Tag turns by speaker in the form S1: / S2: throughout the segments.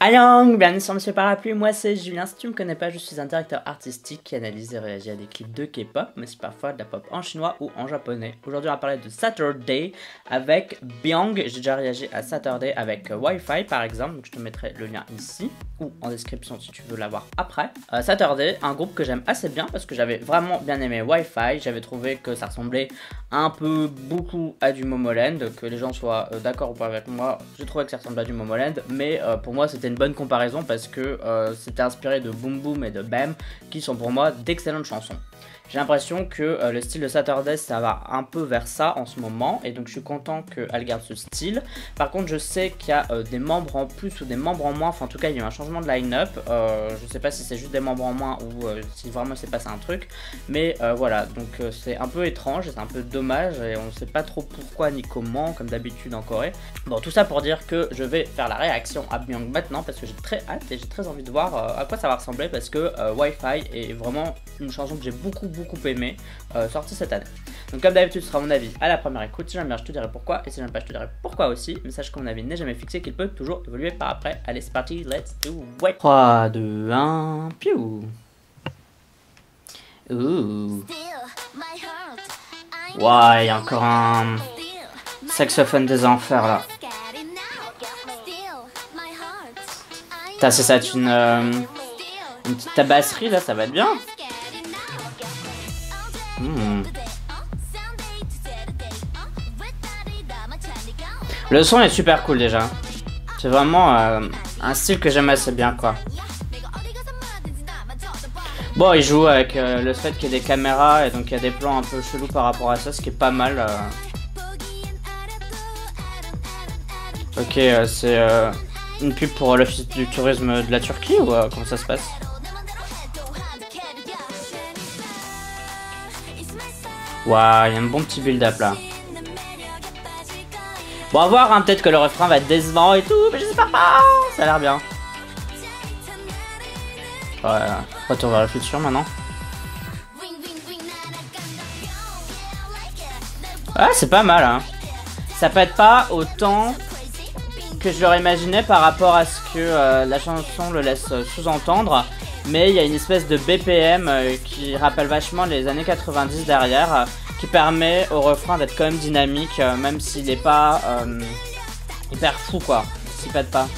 S1: Allô, bienvenue sur Monsieur Parapluie, moi c'est Julien, si tu me connais pas, je suis un directeur artistique qui analyse et réagit à des clips de K-pop, mais aussi parfois de la pop en chinois ou en japonais. Aujourd'hui on va parler de Saturday avec Byung, j'ai déjà réagi à Saturday avec Wi-Fi par exemple, donc je te mettrai le lien ici, ou en description si tu veux l'avoir après. Saturday, un groupe que j'aime assez bien parce que j'avais vraiment bien aimé Wi-Fi, j'avais trouvé que ça ressemblait un peu beaucoup à du Momoland, que les gens soient d'accord ou pas avec moi, j'ai trouvé que ça ressemblait à du Momoland, mais pour moi c'était une bonne comparaison parce que c'était inspiré de Boom Boom et de Bam qui sont pour moi d'excellentes chansons. J'ai l'impression que le style de Saturday ça va un peu vers ça en ce moment et donc je suis content qu'elle garde ce style. Par contre je sais qu'il y a des membres en plus ou des membres en moins, enfin en tout cas il y a eu un changement de line-up, je sais pas si c'est juste des membres en moins ou si vraiment s'est passé un truc, mais voilà, donc c'est un peu étrange et c'est un peu dommage et on sait pas trop pourquoi ni comment comme d'habitude en Corée. Bon, tout ça pour dire que je vais faire la réaction à Byung maintenant parce que j'ai très hâte et j'ai très envie de voir à quoi ça va ressembler parce que Wi-Fi est vraiment une chanson que j'ai beaucoup aimé, sortie cette année. Donc comme d'habitude ce sera mon avis à la première écoute, si j'aime bien je te dirai pourquoi et si j'aime pas je te dirai pourquoi aussi, mais sache que mon avis n'est jamais fixé, qu'il peut toujours évoluer par après. Allez c'est parti, let's do it. 3, 2, 1, piou. Ouh. Ouais, il y a encore un saxophone des enfers là. Putain, c'est ça, une petite tabasserie là, ça va être bien. Le son est super cool déjà. C'est vraiment un style que j'aime assez bien quoi. Bon, il joue avec le fait qu'il y ait des caméras et donc il y a des plans un peu chelous par rapport à ça, ce qui est pas mal. Ok, c'est une pub pour l'office du tourisme de la Turquie ou comment ça se passe? Waouh, il y a un bon petit build-up là. Bon, à voir, hein, peut-être que le refrain va être décevant et tout, mais j'espère pas. Ça a l'air bien. Ouais, retour vers le futur maintenant. Ouais, c'est pas mal, hein. Ça peut être pas autant que je l'aurais imaginé par rapport à ce que la chanson le laisse sous-entendre. Mais il y a une espèce de BPM qui rappelle vachement les années 90 derrière, qui permet au refrain d'être quand même dynamique, même s'il n'est pas hyper fou quoi, s'il pète pas.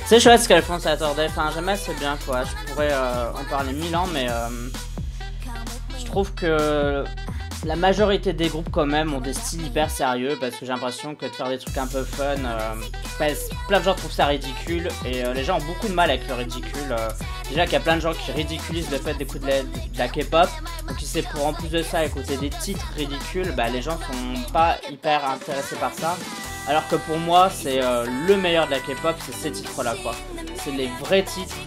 S1: C'est chouette ce qu'elles font Saturday, enfin j'aime assez bien quoi, je pourrais en parler 1000 ans mais je trouve que la majorité des groupes quand même ont des styles hyper sérieux parce que j'ai l'impression que de faire des trucs un peu fun, plein de gens trouvent ça ridicule et les gens ont beaucoup de mal avec le ridicule. Déjà qu'il y a plein de gens qui ridiculisent le fait d'écouter de la K-pop, donc si c'est pour en plus de ça écouter des titres ridicules, bah les gens sont pas hyper intéressés par ça. Alors que pour moi c'est le meilleur de la K-pop, c'est ces titres là quoi. C'est les vrais titres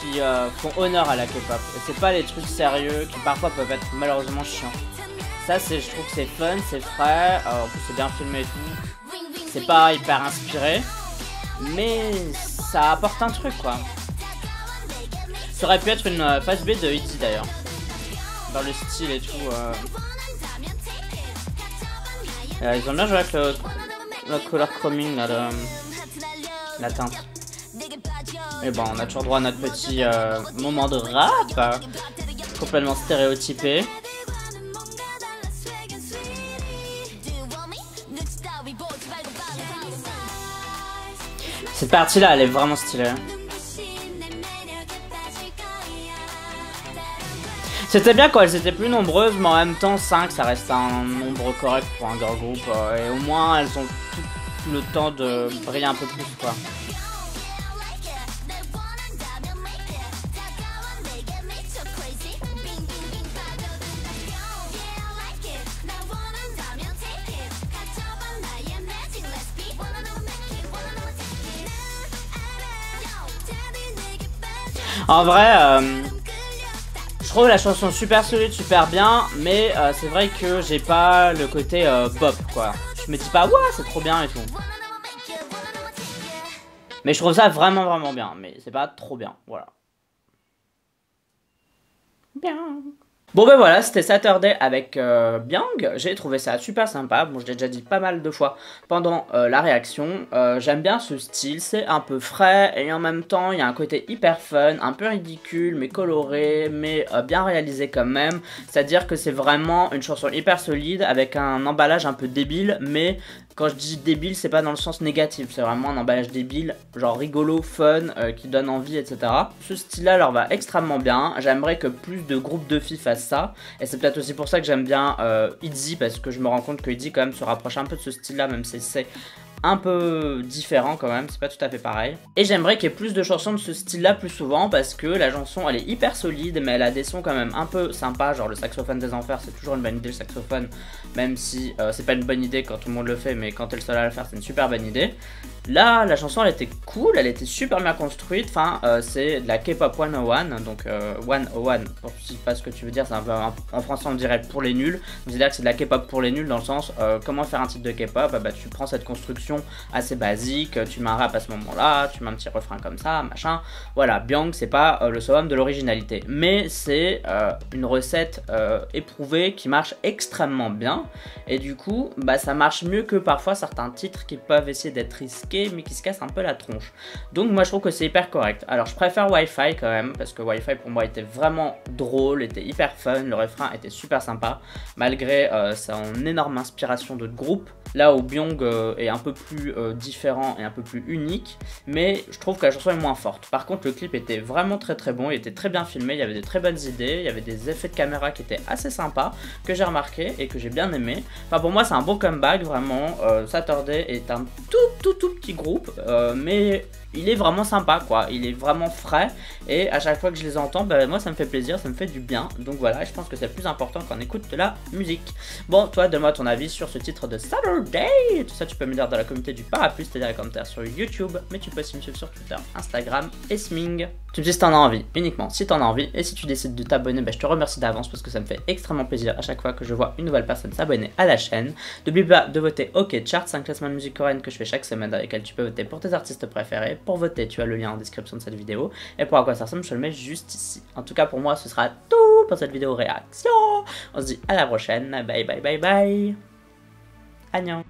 S1: qui font honneur à la K-pop et c'est pas les trucs sérieux qui parfois peuvent être malheureusement chiants. Ça je trouve que c'est fun, c'est frais, en plus c'est bien filmé et tout. C'est pas hyper inspiré, mais ça apporte un truc quoi. Ça aurait pu être une phase B de Itzy d'ailleurs. Dans le style et tout. Ils ont bien joué avec le color chroming là, la teinte. Et bon, on a toujours droit à notre petit moment de rap, complètement stéréotypé. Cette partie là elle est vraiment stylée. C'était bien quand elles étaient plus nombreuses, mais en même temps 5 ça reste un nombre correct pour un girl group et au moins elles ont tout le temps de briller un peu plus quoi. En vrai, je trouve la chanson super solide, super bien, mais c'est vrai que j'ai pas le côté pop quoi. Je me dis pas, ouais, c'est trop bien et tout. Mais je trouve ça vraiment bien, mais c'est pas trop bien, voilà. Bien. Bon ben voilà, c'était Saturday avec Byung, j'ai trouvé ça super sympa, bon je l'ai déjà dit pas mal de fois pendant la réaction, j'aime bien ce style, c'est un peu frais et en même temps il y a un côté hyper fun, un peu ridicule mais coloré, mais bien réalisé quand même, c'est-à-dire que c'est vraiment une chanson hyper solide avec un emballage un peu débile, mais quand je dis débile c'est pas dans le sens négatif, c'est vraiment un emballage débile, genre rigolo, fun, qui donne envie etc. Ce style là leur va extrêmement bien, j'aimerais que plus de groupes de filles fassent ça, et c'est peut-être aussi pour ça que j'aime bien ITZY, parce que je me rends compte que ITZY quand même se rapproche un peu de ce style là, même si c'est un peu différent quand même, c'est pas tout à fait pareil. Et j'aimerais qu'il y ait plus de chansons de ce style là plus souvent, parce que la chanson elle est hyper solide, mais elle a des sons quand même un peu sympas, genre le saxophone des enfers, c'est toujours une bonne idée le saxophone, même si c'est pas une bonne idée quand tout le monde le fait, mais quand t'es le seul à le faire c'est une super bonne idée. Là, la chanson elle était cool, elle était super bien construite, enfin c'est de la K-pop 101, donc 101, pour je sais pas ce que tu veux dire, c'est un peu en français on dirait pour les nuls, c'est-à-dire que c'est de la K-pop pour les nuls dans le sens comment faire un titre de K-pop, bah tu prends cette construction assez basique, tu mets un rap à ce moment-là, tu mets un petit refrain comme ça, machin, voilà, Byung c'est pas le summum de l'originalité, mais c'est une recette éprouvée qui marche extrêmement bien, et du coup bah ça marche mieux que parfois certains titres qui peuvent essayer d'être risqués mais qui se casse un peu la tronche. Donc moi je trouve que c'est hyper correct. Alors je préfère Wi-Fi quand même, parce que Wi-Fi pour moi était vraiment drôle, était hyper fun, le refrain était super sympa, malgré son énorme inspiration d'autres groupes. Là où Byung est un peu plus différent et un peu plus unique, mais je trouve que la chanson est moins forte. Par contre le clip était vraiment très très bon, il était très bien filmé, il y avait des très bonnes idées, il y avait des effets de caméra qui étaient assez sympas, que j'ai remarqué et que j'ai bien aimé. Enfin pour moi c'est un bon comeback vraiment, Saturday est un tout petit groupe, mais il est vraiment sympa quoi, il est vraiment frais et à chaque fois que je les entends, bah, moi ça me fait plaisir, ça me fait du bien, donc voilà, je pense que c'est le plus important quand on écoute de la musique. Bon, toi donne-moi ton avis sur ce titre de Saturday, tout ça tu peux me dire dans la communauté du Parapluie, c'est-à-dire les commentaires sur YouTube, mais tu peux aussi me suivre sur Twitter, Instagram et Sming. Tu me dis si t'en as envie, uniquement si t'en as envie, et si tu décides de t'abonner, bah, je te remercie d'avance parce que ça me fait extrêmement plaisir à chaque fois que je vois une nouvelle personne s'abonner à la chaîne. N'oublie pas de voter OK Chart, c'est un classement de musique coréenne que je fais chaque semaine dans lequel tu peux voter pour tes artistes préférés. Pour voter, tu as le lien en description de cette vidéo, et pour à quoi ça ressemble, je te le mets juste ici. En tout cas pour moi, ce sera tout pour cette vidéo réaction. On se dit à la prochaine, bye bye bye bye. Annyeong.